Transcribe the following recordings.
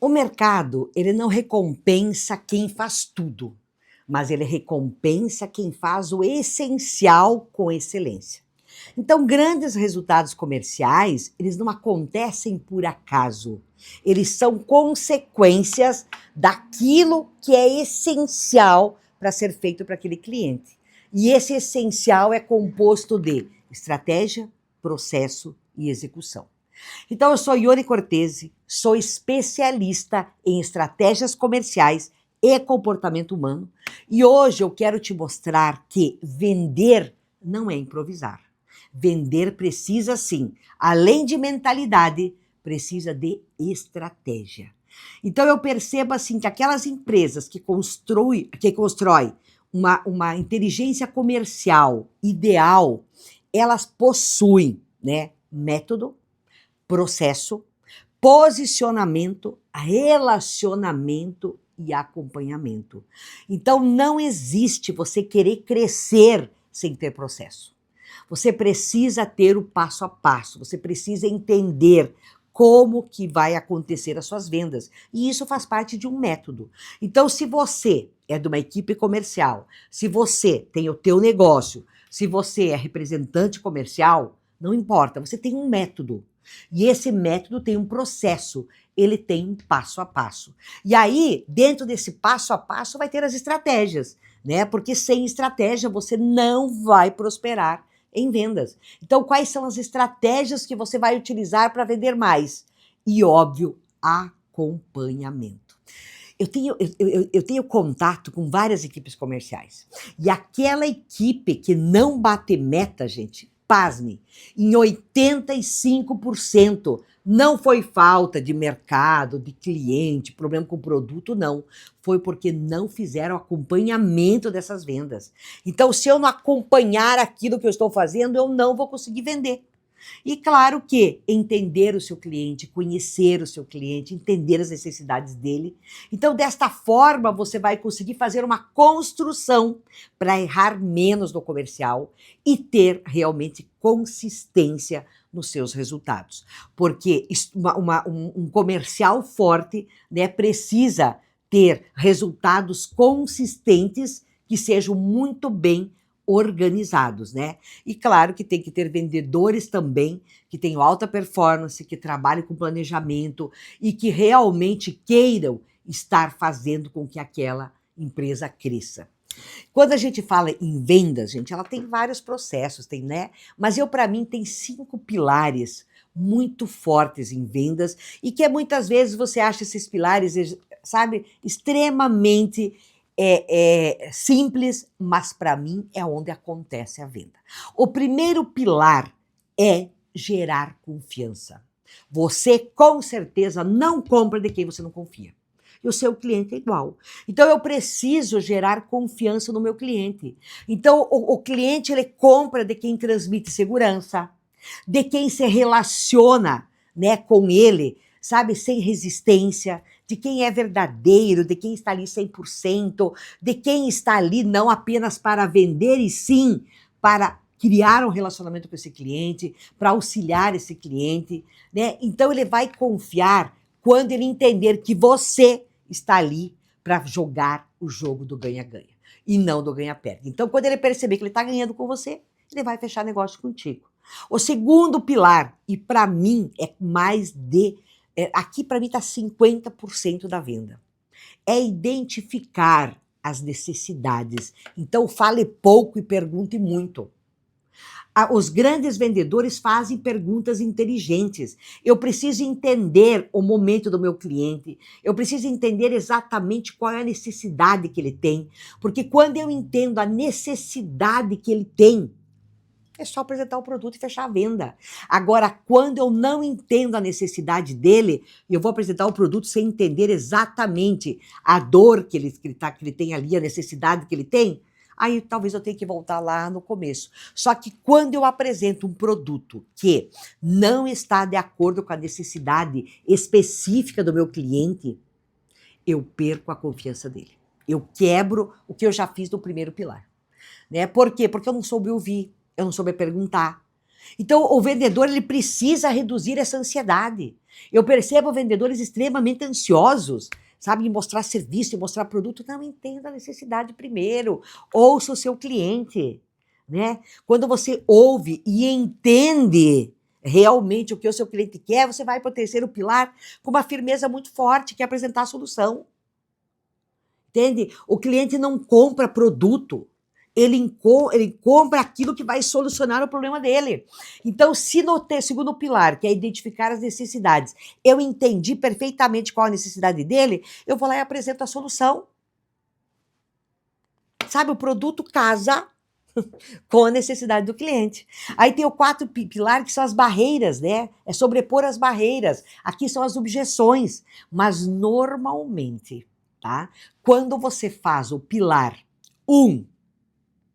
O mercado, ele não recompensa quem faz tudo, mas ele recompensa quem faz o essencial com excelência. Então, grandes resultados comerciais, eles não acontecem por acaso. Eles são consequências daquilo que é essencial para ser feito para aquele cliente. E esse essencial é composto de estratégia, processo e execução. Então, eu sou Ione Cortese, sou especialista em estratégias comerciais e comportamento humano, e hoje eu quero te mostrar que vender não é improvisar. Vender precisa sim, além de mentalidade, precisa de estratégia. Então eu percebo assim que aquelas empresas que constroem uma inteligência comercial ideal, elas possuem, né, método, processo, posicionamento, relacionamento e acompanhamento. Então não existe você querer crescer sem ter processo. Você precisa ter o passo a passo, você precisa entender como que vai acontecer as suas vendas. E isso faz parte de um método. Então, se você é de uma equipe comercial, se você tem o teu negócio, se você é representante comercial, não importa, você tem um método. E esse método tem um processo, ele tem um passo a passo. E aí, dentro desse passo a passo, vai ter as estratégias, né? Porque sem estratégia você não vai prosperar em vendas. Então, quais são as estratégias que você vai utilizar para vender mais? E, óbvio, acompanhamento. Eu tenho contato com várias equipes comerciais. E aquela equipe que não bate meta, gente, pasme, em 85% não foi falta de mercado, de cliente, problema com o produto, não. Foi porque não fizeram acompanhamento dessas vendas. Então, se eu não acompanhar aquilo que eu estou fazendo, eu não vou conseguir vender. E claro que entender o seu cliente, conhecer o seu cliente, entender as necessidades dele. Então, desta forma, você vai conseguir fazer uma construção para errar menos no comercial e ter realmente consistência nos seus resultados. Porque um comercial forte, né, precisa ter resultados consistentes que sejam muito bem organizados, né? E claro que tem que ter vendedores também que tenham alta performance, que trabalhem com planejamento e que realmente queiram estar fazendo com que aquela empresa cresça. Quando a gente fala em vendas, gente, ela tem vários processos, tem, né? Mas para mim, tem 5 pilares muito fortes em vendas e que muitas vezes você acha esses pilares, sabe, extremamente simples, mas para mim é onde acontece a venda. O primeiro pilar é gerar confiança. Você com certeza não compra de quem você não confia. E o seu cliente é igual. Então eu preciso gerar confiança no meu cliente. Então o cliente ele compra de quem transmite segurança, de quem se relaciona, né, com ele, sabe, sem resistência, de quem é verdadeiro, de quem está ali 100%, de quem está ali não apenas para vender, e sim para criar um relacionamento com esse cliente, para auxiliar esse cliente, né? Então ele vai confiar quando ele entender que você está ali para jogar o jogo do ganha-ganha e não do ganha-perde. Então, quando ele perceber que ele está ganhando com você, ele vai fechar negócio contigo. O segundo pilar, e para mim é mais de aqui para mim está 50% da venda. É identificar as necessidades. Então fale pouco e pergunte muito. Os grandes vendedores fazem perguntas inteligentes. Eu preciso entender o momento do meu cliente. Eu preciso entender exatamente qual é a necessidade que ele tem. Porque quando eu entendo a necessidade que ele tem, é só apresentar o produto e fechar a venda. Agora, quando eu não entendo a necessidade dele, eu vou apresentar o produto sem entender exatamente a dor que ele tem ali, a necessidade que ele tem, aí talvez eu tenha que voltar lá no começo. Só que quando eu apresento um produto que não está de acordo com a necessidade específica do meu cliente, eu perco a confiança dele. Eu quebro o que eu já fiz no primeiro pilar. Né? Por quê? Porque eu não soube ouvir, eu não soube perguntar. Então, o vendedor ele precisa reduzir essa ansiedade. Eu percebo vendedores extremamente ansiosos, sabe, em mostrar serviço, em mostrar produto. Não, entenda a necessidade primeiro. Ouça o seu cliente, né? Quando você ouve e entende realmente o que o seu cliente quer, você vai para o terceiro pilar com uma firmeza muito forte, que é apresentar a solução. Entende? O cliente não compra produto, ele compra aquilo que vai solucionar o problema dele. Então, se no segundo pilar, que é identificar as necessidades, eu entendi perfeitamente qual a necessidade dele, eu vou lá e apresento a solução. Sabe, o produto casa com a necessidade do cliente. Aí tem o quarto pilar, que são as barreiras, né? É sobrepor as barreiras. Aqui são as objeções. Mas normalmente, tá? Quando você faz o pilar 1,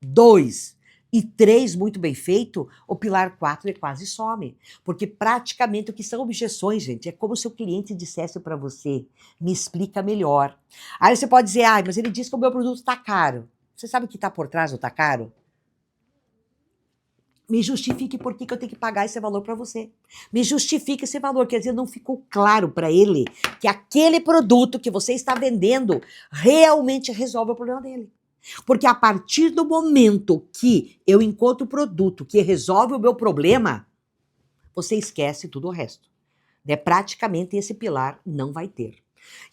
2 e 3 muito bem feito, o pilar 4 ele quase some. Porque praticamente o que são objeções, gente, é como se o cliente dissesse para você, me explica melhor. Aí você pode dizer, mas ele disse que o meu produto está caro. Você sabe o que está por trás do está caro? Me justifique por que eu tenho que pagar esse valor para você. Me justifique esse valor. Quer dizer, não ficou claro para ele que aquele produto que você está vendendo realmente resolve o problema dele. Porque a partir do momento que eu encontro o produto que resolve o meu problema, você esquece tudo o resto. Né? Praticamente esse pilar não vai ter.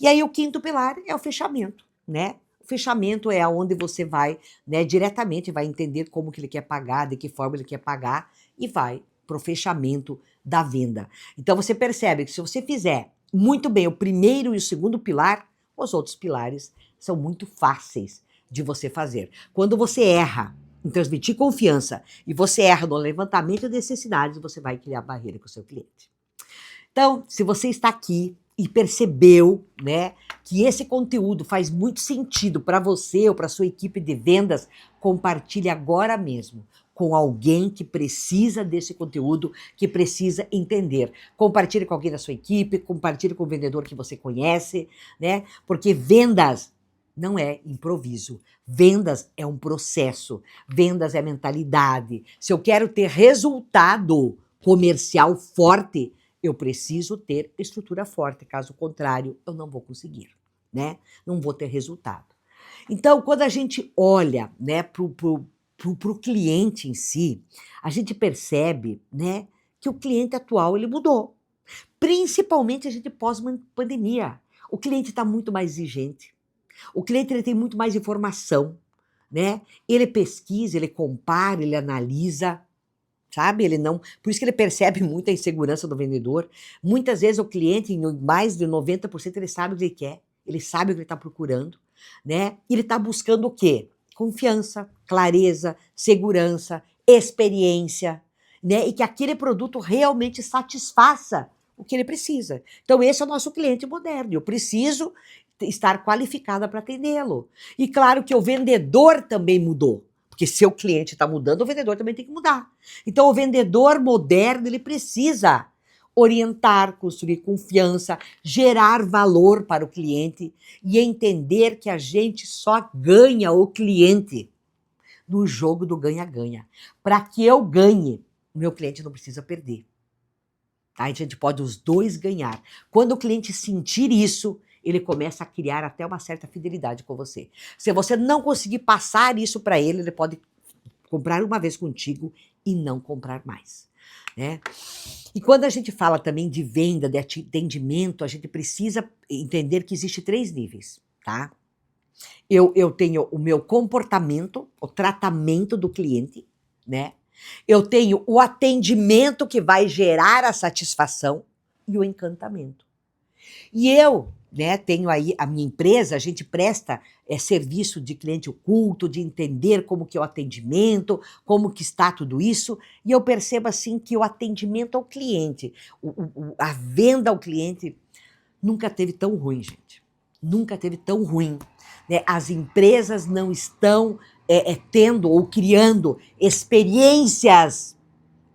E aí o quinto pilar é o fechamento, né? O fechamento é onde você vai, né, diretamente vai entender como que ele quer pagar, de que forma ele quer pagar e vai para o fechamento da venda. Então você percebe que se você fizer muito bem o primeiro e o segundo pilar, os outros pilares são muito fáceis de você fazer. Quando você erra em transmitir confiança e você erra no levantamento de necessidades, você vai criar barreira com o seu cliente. Então, se você está aqui e percebeu, né, que esse conteúdo faz muito sentido para você ou para sua equipe de vendas, compartilhe agora mesmo com alguém que precisa desse conteúdo, que precisa entender. Compartilhe com alguém da sua equipe, compartilhe com o vendedor que você conhece, né? Porque vendas não é improviso. Vendas é um processo. Vendas é mentalidade. Se eu quero ter resultado comercial forte, eu preciso ter estrutura forte, caso contrário, eu não vou conseguir, né? Não vou ter resultado. Então, quando a gente olha, né, pro cliente em si, a gente percebe, né, que o cliente atual, ele mudou. Principalmente a gente pós-pandemia. O cliente está muito mais exigente. O cliente ele tem muito mais informação, né? Ele pesquisa, ele compara, ele analisa, sabe? Ele não, por isso que ele percebe muita insegurança do vendedor. Muitas vezes o cliente, em mais de 90%, ele sabe o que ele quer, ele sabe o que ele está procurando, né? E ele está buscando o quê? Confiança, clareza, segurança, experiência, né? E que aquele produto realmente satisfaça o que ele precisa. Então esse é o nosso cliente moderno. Eu preciso estar qualificada para atendê-lo. E claro que o vendedor também mudou. Porque se o cliente está mudando, o vendedor também tem que mudar. Então, o vendedor moderno, ele precisa orientar, construir confiança, gerar valor para o cliente e entender que a gente só ganha o cliente no jogo do ganha-ganha. Para que eu ganhe, o meu cliente não precisa perder. Tá? A gente pode os dois ganhar. Quando o cliente sentir isso, ele começa a criar até uma certa fidelidade com você. Se você não conseguir passar isso para ele, ele pode comprar uma vez contigo e não comprar mais, né? E quando a gente fala também de venda, de atendimento, a gente precisa entender que existe 3 níveis, tá? Eu tenho o meu comportamento, o tratamento do cliente, né? Eu tenho o atendimento que vai gerar a satisfação e o encantamento. E eu, né, tenho aí a minha empresa, a gente presta serviço de cliente oculto, de entender como que é o atendimento, como que está tudo isso, e eu percebo assim que o atendimento ao cliente, a venda ao cliente nunca teve tão ruim, gente. Nunca teve tão ruim. Né? As empresas não estão tendo ou criando experiências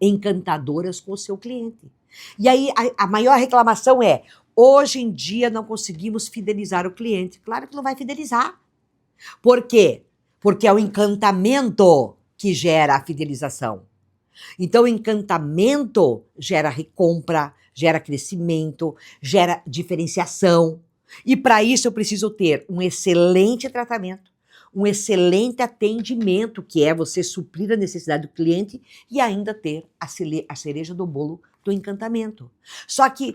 encantadoras com o seu cliente. E aí a maior reclamação é: hoje em dia não conseguimos fidelizar o cliente. Claro que não vai fidelizar. Por quê? Porque é o encantamento que gera a fidelização. Então, encantamento gera recompra, gera crescimento, gera diferenciação. E para isso eu preciso ter um excelente tratamento, um excelente atendimento, que é você suprir a necessidade do cliente e ainda ter a cereja do bolo do encantamento. Só que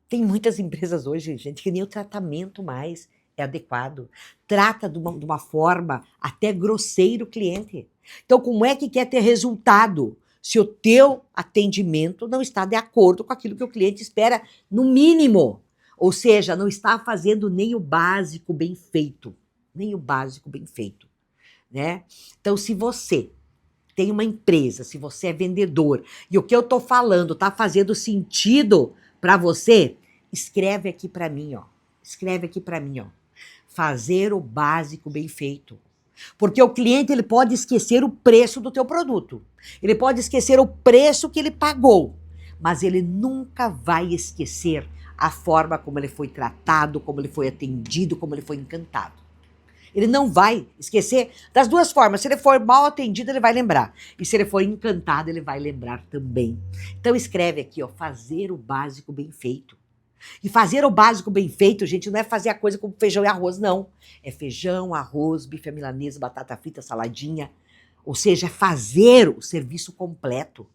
tem muitas empresas hoje, gente, que nem o tratamento mais é adequado. Trata de uma forma até grosseira o cliente. Então, como é que quer ter resultado se o teu atendimento não está de acordo com aquilo que o cliente espera, no mínimo? Ou seja, não está fazendo nem o básico bem feito. Nem o básico bem feito, né? Então, se você tem uma empresa, se você é vendedor, e o que eu estou falando está fazendo sentido para você, escreve aqui para mim, ó. Escreve aqui para mim, ó. Fazer o básico bem feito. Porque o cliente ele pode esquecer o preço do teu produto. Ele pode esquecer o preço que ele pagou, mas ele nunca vai esquecer a forma como ele foi tratado, como ele foi atendido, como ele foi encantado. Ele não vai esquecer das duas formas. Se ele for mal atendido, ele vai lembrar. E se ele for encantado, ele vai lembrar também. Então escreve aqui, ó, fazer o básico bem feito. E fazer o básico bem feito, gente, não é fazer a coisa com feijão e arroz, não. É feijão, arroz, bife à milanesa, batata frita, saladinha. Ou seja, é fazer o serviço completo.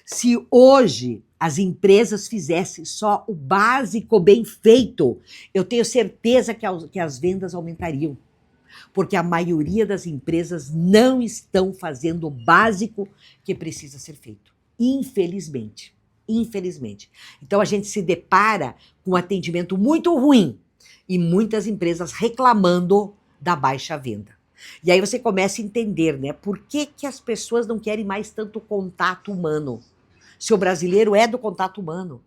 Se hoje as empresas fizessem só o básico bem feito, eu tenho certeza que as vendas aumentariam. Porque a maioria das empresas não estão fazendo o básico que precisa ser feito. Infelizmente. Infelizmente. Então a gente se depara com um atendimento muito ruim e muitas empresas reclamando da baixa venda. E aí você começa a entender, né? Por que as pessoas não querem mais tanto contato humano? Se o brasileiro é do contato humano.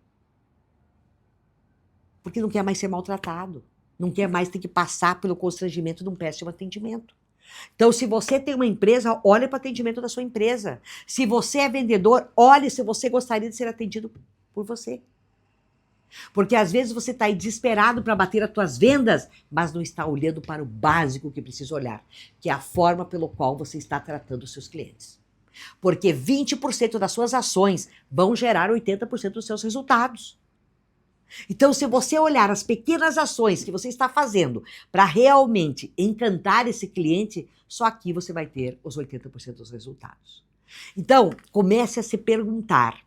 Porque não quer mais ser maltratado. Não quer mais ter que passar pelo constrangimento de um péssimo atendimento. Então, se você tem uma empresa, olhe para o atendimento da sua empresa. Se você é vendedor, olhe se você gostaria de ser atendido por você. Porque às vezes você está aí desesperado para bater as tuas vendas, mas não está olhando para o básico que precisa olhar, que é a forma pelo qual você está tratando os seus clientes. Porque 20% das suas ações vão gerar 80% dos seus resultados. Então, se você olhar as pequenas ações que você está fazendo para realmente encantar esse cliente, só aqui você vai ter os 80% dos resultados. Então, comece a se perguntar: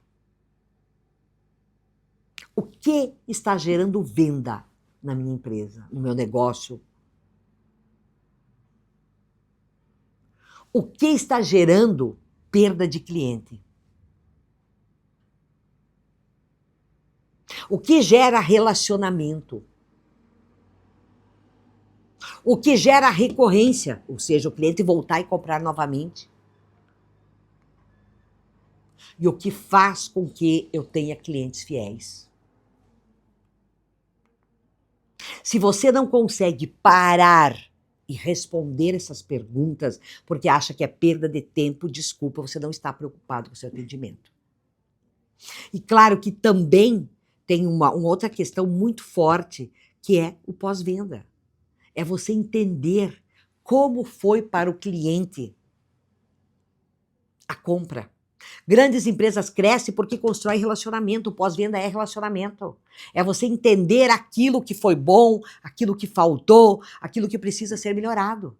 o que está gerando venda na minha empresa, no meu negócio? O que está gerando perda de cliente? O que gera relacionamento? O que gera recorrência, ou seja, o cliente voltar e comprar novamente? E o que faz com que eu tenha clientes fiéis? Se você não consegue parar e responder essas perguntas porque acha que é perda de tempo, desculpa, você não está preocupado com o seu atendimento. E claro que também tem uma outra questão muito forte, que é o pós-venda. É você entender como foi para o cliente a compra. Grandes empresas crescem porque constroem relacionamento. O pós-venda é relacionamento. É você entender aquilo que foi bom, aquilo que faltou, aquilo que precisa ser melhorado.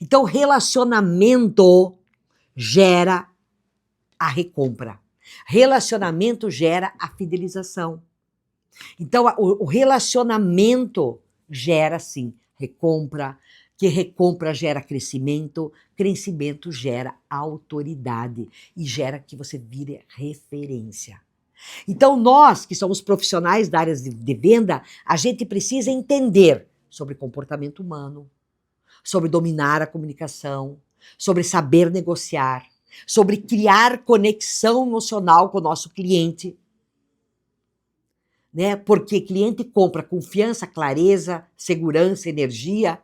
Então, relacionamento gera a recompra. Relacionamento gera a fidelização. Então, o relacionamento gera, sim, recompra, que recompra gera crescimento, crescimento gera autoridade e gera que você vire referência. Então, nós que somos profissionais da área de venda, a gente precisa entender sobre comportamento humano, sobre dominar a comunicação, sobre saber negociar, sobre criar conexão emocional com o nosso cliente, né? Porque cliente compra confiança, clareza, segurança, energia.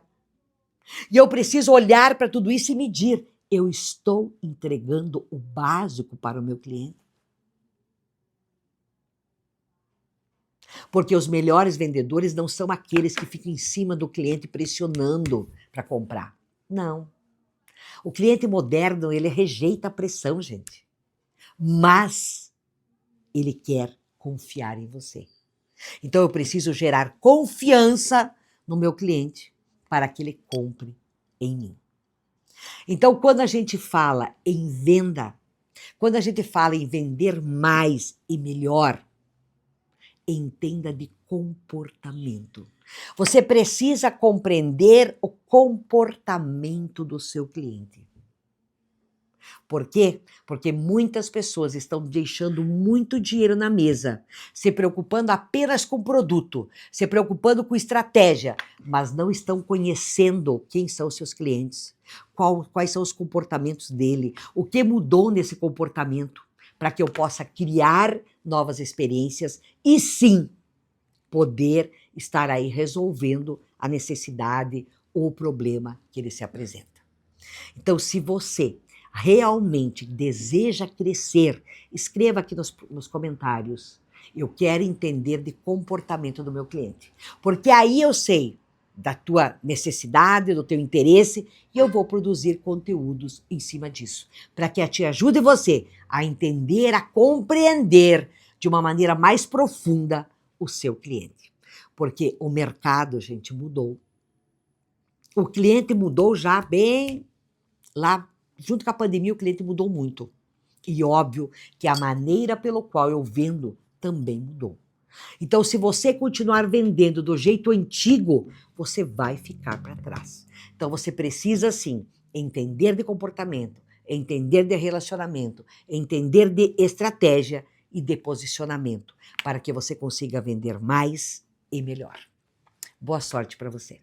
E eu preciso olhar para tudo isso e medir. Eu estou entregando o básico para o meu cliente? Porque os melhores vendedores não são aqueles que ficam em cima do cliente pressionando para comprar. Não. O cliente moderno, ele rejeita a pressão, gente. mas ele quer confiar em você. Então eu preciso gerar confiança no meu cliente para que ele compre em mim. Então, quando a gente fala em venda, quando a gente fala em vender mais e melhor, entenda de comportamento. Você precisa compreender o comportamento do seu cliente. Por quê? Porque muitas pessoas estão deixando muito dinheiro na mesa, se preocupando apenas com produto, se preocupando com estratégia, mas não estão conhecendo quem são os seus clientes, quais são os comportamentos dele, o que mudou nesse comportamento, para que eu possa criar novas experiências e sim poder estar aí resolvendo a necessidade ou o problema que ele se apresenta. Então, se você realmente deseja crescer, escreva aqui nos comentários. Eu quero entender de comportamento do meu cliente. Porque aí eu sei da tua necessidade, do teu interesse, e eu vou produzir conteúdos em cima disso, para que te ajude você a entender, a compreender de uma maneira mais profunda o seu cliente. Porque o mercado, gente, mudou. O cliente mudou já bem lá, junto com a pandemia, o cliente mudou muito. E óbvio que a maneira pelo qual eu vendo também mudou. Então, se você continuar vendendo do jeito antigo, você vai ficar para trás. Então, você precisa, sim, entender de comportamento, entender de relacionamento, entender de estratégia e de posicionamento, para que você consiga vender mais e melhor. Boa sorte para você.